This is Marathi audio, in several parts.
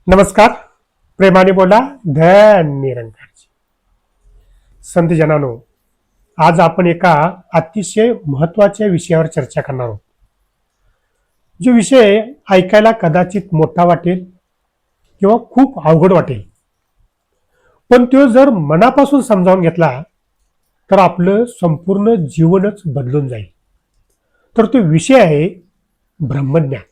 नमस्कार. प्रेमाने बोला धन निरंकारची. संत जनानो, आज आपण एका अतिशय महत्वाच्या विषयावर चर्चा करणार आहोत. जो विषय ऐकायला कदाचित मोठा वाटेल किंवा खूप अवघड वाटेल, पण तो जर मनापासून समजावून घेतला तर आपलं संपूर्ण जीवनच बदलून जाईल. तर तो विषय आहे ब्रह्मज्ञान.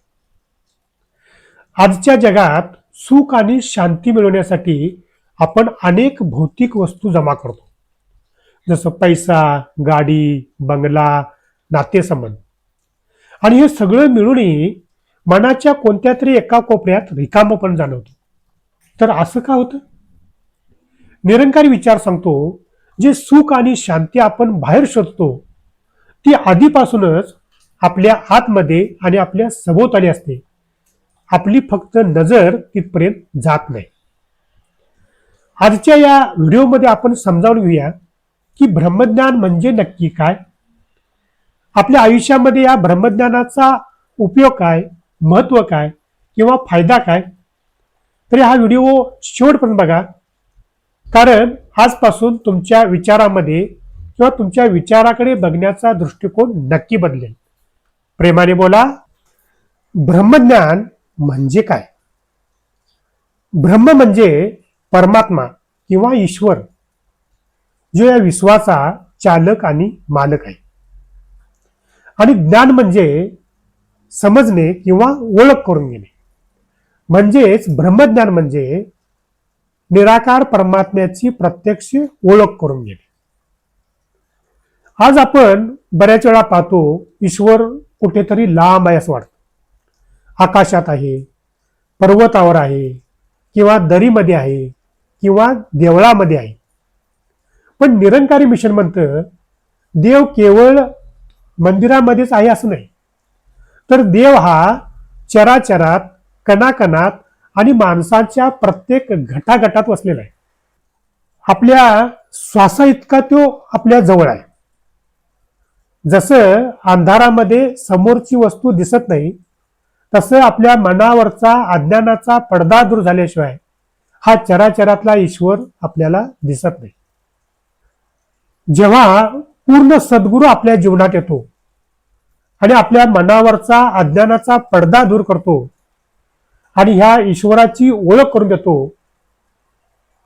आजच्या जगात सुख आणि शांती मिळवण्यासाठी आपण अनेक भौतिक वस्तू जमा करतो, जसं पैसा, गाडी, बंगला, नातेसंबंध. आणि हे सगळं मिळूनही मनाच्या कोणत्या तरी एका कोपऱ्यात रिकामं पण जाणवतं. तर असं का होतं? निरंकारी विचार सांगतो, जे सुख आणि शांती आपण बाहेर शोधतो ती आधीपासूनच आपल्या आतमध्ये आणि आपल्या सभोवताली असते. आपली फक्त नजर तिथपर्यंत जात नाही. आजच्या या व्हिडिओमध्ये आपण समजावून घेऊया की ब्रह्मज्ञान म्हणजे नक्की काय, आपल्या आयुष्यामध्ये या ब्रह्मज्ञानाचा उपयोग काय, महत्व काय किंवा फायदा काय. तरी हा व्हिडिओ शेवटपर्यंत बघा, कारण आजपासून तुमच्या विचारामध्ये किंवा तुमच्या विचाराकडे बघण्याचा दृष्टिकोन नक्की बदलेल. प्रेमाने बोला, ब्रह्मज्ञान म्हणजे काय? ब्रह्म म्हणजे परमात्मा किंवा ईश्वर, जो या विश्वाचा चालक आणि मालक आहे. आणि ज्ञान म्हणजे समजणे किंवा ओळख करून घेणे. म्हणजेच ब्रह्मज्ञान म्हणजे निराकार परमात्म्याची प्रत्यक्ष ओळख करून घेणे. आज आपण बऱ्याच वेळा पाहतो, ईश्वर कुठेतरी लांब आहे असं वाटतं. आकाशात आहे, पर्वतावर आहे, किंवा दरीमध्ये आहे, किंवा देवळामध्ये आहे. पण निरंकारी मिशन म्हणतं, देव केवळ मंदिरामध्येच आहे असं नाही, तर देव हा चराचरात, कणाकणात आणि माणसाच्या प्रत्येक घटाघटात वसलेला आहे. आपल्या श्वासा इतका तो आपल्या जवळ आहे. जसं अंधारामध्ये समोरची वस्तू दिसत नाही, तसं आपल्या मनावरचा अज्ञानाचा पडदा दूर झाल्याशिवाय हा चराचरातला ईश्वर आपल्याला दिसत नाही. जेव्हा पूर्ण सद्गुरू आपल्या जीवनात येतो आणि आपल्या मनावरचा अज्ञानाचा पडदा दूर करतो आणि ह्या ईश्वराची ओळख करून देतो,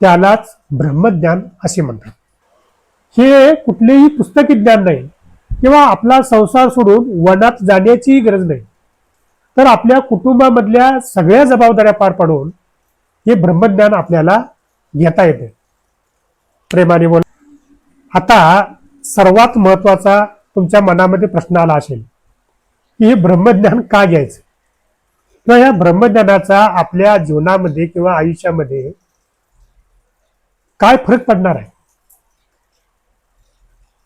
त्यालाच ब्रह्मज्ञान असे म्हणतात. हे कुठलेही पुस्तकी ज्ञान नाही किंवा आपला संसार सोडून वनात जाण्याची गरज नाही, तर आपल्या कुटुंबामधल्या सगळ्या जबाबदाऱ्या पार पाडून हे ब्रह्मज्ञान आपल्याला घेता येते. प्रेमाने बोला. आता सर्वात महत्वाचा तुमच्या मनामध्ये प्रश्न आला असेल की हे ब्रह्मज्ञान का घ्यायचं, किंवा या ब्रह्मज्ञानाचा आपल्या जीवनामध्ये किंवा आयुष्यामध्ये काय फरक पडणार आहे,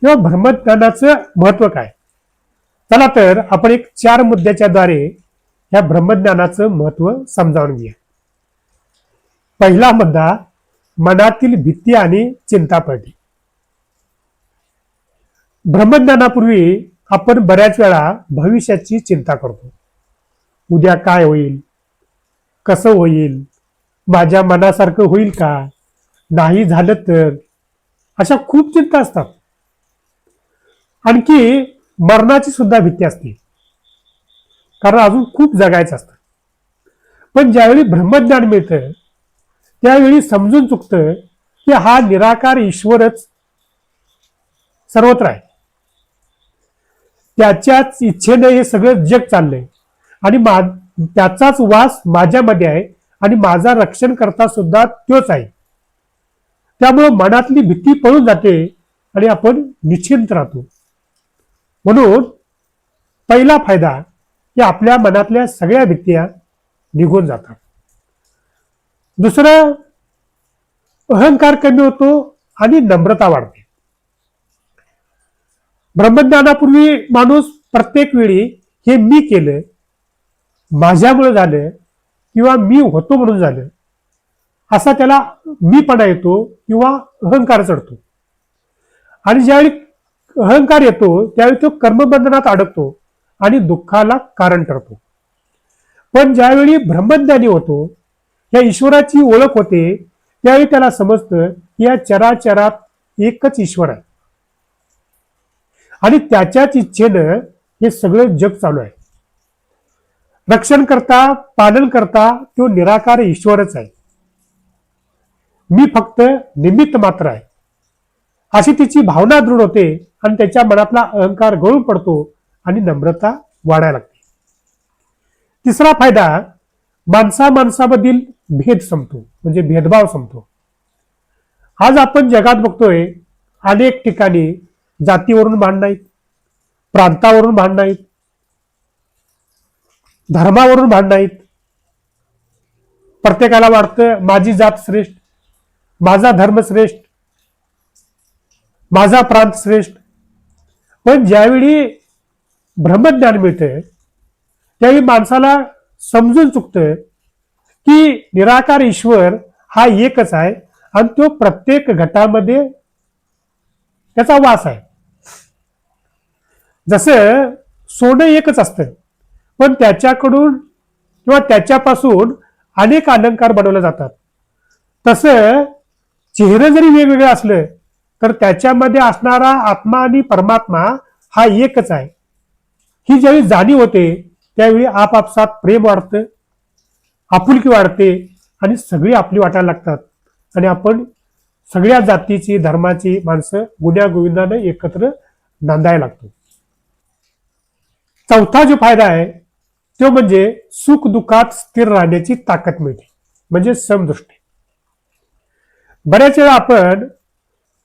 किंवा ब्रह्मज्ञानाचं महत्व काय. चला तर आपण एक 4 मुद्द्याच्या द्वारे या ब्रह्मज्ञानाचं महत्व समजावून घेऊया. पहिला मुद्दा, मनातील भीती आणि चिंता पडली. ब्रह्मज्ञानापूर्वी आपण बऱ्याच वेळा भविष्याची चिंता करतो. उद्या काय होईल, कसं होईल, माझ्या मनासारखं होईल का, नाही झालं तर, अशा खूप चिंता असतात. आणखी मरणाची सुद्धा भीती असते, कारण अजून खूप जगायचं असतं. पण ज्यावेळी ब्रह्मज्ञान मिळतं त्यावेळी समजून चुकतं की हा निराकार ईश्वरच सर्वत्र आहे. त्याच्याच इच्छेने हे सगळं जग चाललंय आणि त्याचाच वास माझ्यामध्ये आहे आणि माझा रक्षण करता सुद्धा तोच आहे. त्यामुळे मनातली भीती पळून जाते आणि आपण निश्चिंत राहतो. म्हणून पहिला फायदा की आपल्या मनातल्या सगळ्या भीत्या निघून जातात. दुसरं, अहंकार कमी होतो आणि नम्रता वाढते. ब्रह्मज्ञानापूर्वी माणूस प्रत्येक वेळी हे मी केलं, माझ्यामुळे झालं किंवा मी होतो म्हणून झालं, असा त्याला मीपणा येतो किंवा अहंकार चढतो. आणि ज्यावेळी अहंकार येतो त्यावेळी तो कर्मबंधनात अडकतो आणि दुःखाला कारण ठरतो. पण ज्यावेळी ब्रह्मज्ञानी होतो या ईश्वराची ओळख होते त्यावेळी त्याला समजतं की या चराचरात एकच ईश्वर आहे आणि त्याच्याच इच्छेनं हे सगळं जग चालू आहे. रक्षण करता पालन करता तो निराकार ईश्वरच आहे. मी फक्त निमित्त मात्र आहे अशी तिची भावना दृढ होते आणि त्याच्या मनातला अहंकार गळून पडतो आणि नम्रता वाढायला लागते. तिसरा फायदा, माणसामधील भेद संपतो, म्हणजे भेदभाव संपतो. आज आपण जगात बघतोय अनेक ठिकाणी जातीवरून भांडण आहेत, प्रांतावरून भांडण आहेत, धर्मावरून भांडण आहेत. प्रत्येकाला वाटतं माझी जात श्रेष्ठ, माझा धर्म श्रेष्ठ, माझा प्रांत श्रेष्ठ. पण ज्यावेळी ब्रह्मज्ञान मिळतं त्यावेळी माणसाला समजून चुकतं की निराकार ईश्वर हा एकच आहे आणि तो प्रत्येक घटामध्ये त्याचा वास आहे. जसं सोनं एकच असतं पण त्याच्याकडून किंवा त्याच्यापासून अनेक अलंकार बनवले जातात, तसं चेहरे जरी वेगवेगळे असले तर त्याच्यामध्ये असणारा आत्मा आणि परमात्मा हा एकच आहे. ही ज्यावेळी जाणीव होते त्यावेळी आपापसात प्रेम वाढतं, आपुलकी वाढते आणि सगळी आपली वाटायला लागतात आणि आपण सगळ्या जातीची धर्माची माणसं गुण्यागोविंदाने एकत्र नांदायला लागतो. चौथा जो फायदा आहे तो म्हणजे सुख दुःखात स्थिर राहण्याची ताकद मिळते, म्हणजे समदृष्टी. बऱ्याच वेळा आपण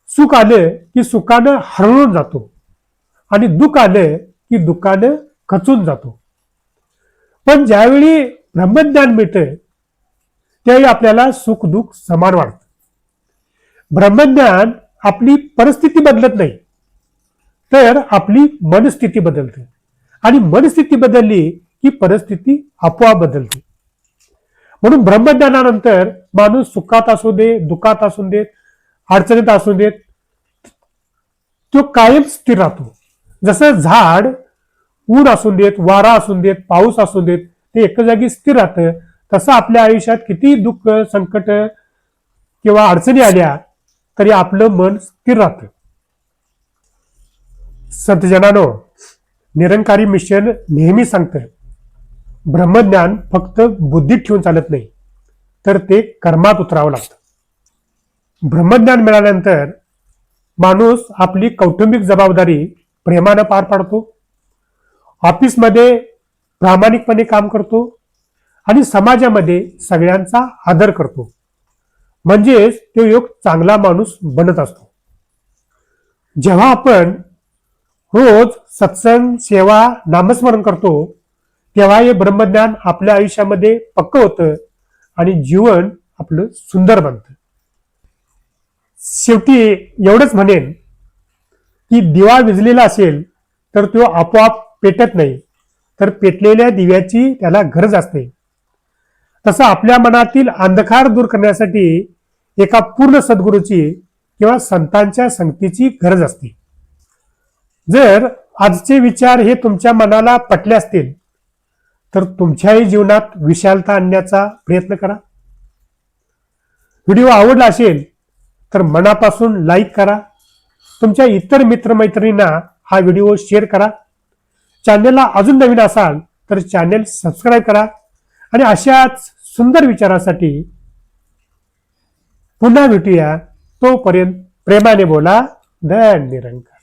सुख आलं की सुखानं हरवून जातो आणि दुःख आलं की दुःखानं खचून जातो. पण ज्यावेळी ब्रह्मज्ञान मिळतं त्यावेळी आपल्याला सुख दुःख समान वाटतं. ब्रह्मज्ञान आपली परिस्थिती बदलत नाही तर आपली मनस्थिती बदलते आणि मनस्थिती बदलली की परिस्थिती आपोआप बदलते. म्हणून ब्रह्मज्ञानानंतर माणूस सुखात असू दे, दुःखात असू देत, अडचणीत असू देत, तो कायम स्थिर राहतो. जसं झाड ऊन असून देत, वारा असून देत, पाऊस असून देत, ते एका जागी स्थिर राहतं. तसं आपल्या आयुष्यात किती दुःख, संकट किंवा अडचणी आल्या तरी आपलं मन स्थिर राहतं. संतजनानो, निरंकारी मिशन नेहमी सांगतं ब्रह्मज्ञान फक्त बुद्धीत ठेवून चालत नाही तर ते कर्मात उतरावं लागतं. ब्रह्मज्ञान मिळाल्यानंतर माणूस आपली कौटुंबिक जबाबदारी प्रेमानं पार पाडतो, ऑफिसमध्ये प्रामाणिकपणे काम करतो आणि समाजामध्ये सगळ्यांचा आदर करतो. म्हणजेच तो एक चांगला माणूस बनत असतो. जेव्हा आपण रोज सत्संग, सेवा, नामस्मरण करतो तेव्हा हे ब्रह्मज्ञान आपल्या आयुष्यामध्ये पक्क होतं आणि जीवन आपलं सुंदर बनतं. शेवटी एवढंच म्हणेन की दिवा विझलेला असेल तर तो आपोआप पेटत नाही तर पेटलेल्या दिव्याची त्याला गरज असते. तसं आपल्या मनातील अंधकार दूर करण्यासाठी एका पूर्ण सद्गुरूची किंवा संतांच्या संगतीची गरज असते. जर आजचे विचार हे तुमच्या मनाला पटले असतील तर तुमच्याही जीवनात विशालता आणण्याचा प्रयत्न करा. व्हिडिओ आवडला असेल तर मनापासून लाईक करा. तुमच्या इतर मित्रमैत्रिणींना हा व्हिडिओ शेअर करा. चॅनलला अजून नवीन असाल तर चॅनल सबस्क्राईब करा आणि अशाच सुंदर विचारासाठी पुन्हा भेटूया. तोपर्यंत प्रेमाने बोला. धन निरंकार.